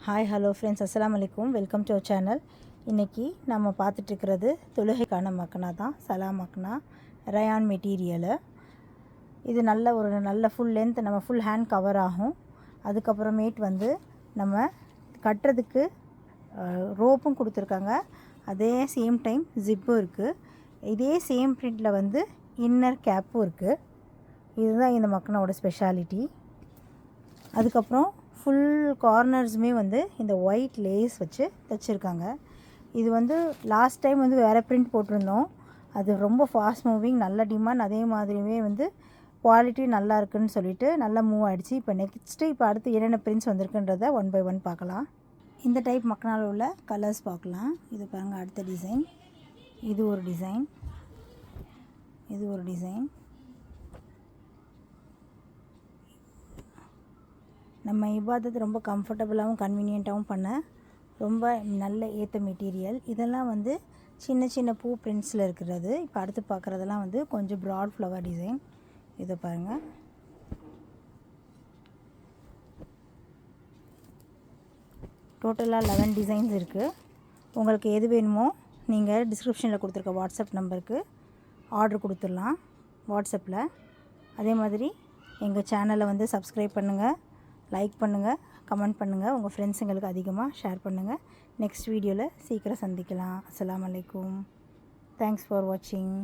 Hi hello friends, அஸ்ஸலாமு அலைக்கும். Welcome to our channel. இன்றைக்கி நம்ம பார்த்துட்ருக்கிறது தொழுகைக்கான மக்கனா தான். சலா மக்கனா ரயான் மெட்டீரியலு. இது நல்ல ஃபுல் லென்த், நம்ம ஃபுல் ஹேண்ட் கவர் ஆகும். அதுக்கப்புறமேட்டு நம்ம கட்டுறதுக்கு ரோப்பும் கொடுத்துருக்காங்க. அதே சேம் டைம் ஜிப்பும் இருக்குது. இதே சேம் பிரிண்டில் இன்னர் கேப்பும் இருக்குது. இதுதான் இந்த மக்கனாவோட ஸ்பெஷாலிட்டி. அதுக்கப்புறம் ஃபுல் கார்னர்ஸுமே இந்த ஒயிட் லேஸ் வச்சு தைச்சிருக்காங்க. இது லாஸ்ட் டைம் வேறு பிரிண்ட் போட்டிருந்தோம். அது ரொம்ப ஃபாஸ்ட் மூவிங், நல்ல டிமாண்ட். அதே மாதிரியுமே குவாலிட்டி நல்லா இருக்குன்னு சொல்லிட்டு நல்லா மூவ் ஆகிடுச்சு. இப்போ அடுத்து என்னென்ன பிரிண்ட்ஸ் வந்திருக்குன்றதை 1 by 1 பார்க்கலாம். இந்த டைப் மக்கனால உள்ள கலர்ஸ் பார்க்கலாம். இது பாருங்கள், அடுத்த டிசைன். இது ஒரு டிசைன், இது ஒரு டிசைன். நம்ம இபாதத் ரொம்ப கம்ஃபர்டபுளாகவும் கன்வீனியண்ட்டாகவும் பண்ண ரொம்ப நல்ல ஏற்ற மெட்டீரியல். இதெல்லாம் சின்ன சின்ன பூ பிரிண்ட்ஸில் இருக்கிறது. இப்போ அடுத்து பார்க்குறதெல்லாம் கொஞ்சம் ப்ராட் ஃப்ளவர் டிசைன். இதை பாருங்கள். டோட்டலாக 11 டிசைன்ஸ் இருக்குது. உங்களுக்கு எது வேணுமோ நீங்கள் டிஸ்கிரிப்ஷனில் கொடுத்துருக்க வாட்ஸ்அப் நம்பருக்கு ஆர்டர் கொடுத்துடலாம் வாட்ஸ்அப்பில். அதே மாதிரி எங்கள் சேனலை சப்ஸ்கிரைப் பண்ணுங்கள், லைக் பண்ணுங்கள், கமெண்ட் பண்ணுங்கள். உங்கள் ஃப்ரெண்ட்ஸுங்களுக்கு அதிகமாக ஷேர் பண்ணுங்கள். நெக்ஸ்ட் வீடியோவில் சீக்கிரம் சந்திக்கலாம். அஸ்ஸலாமு அலைக்கும். தேங்க்ஸ் ஃபார் வாட்சிங்.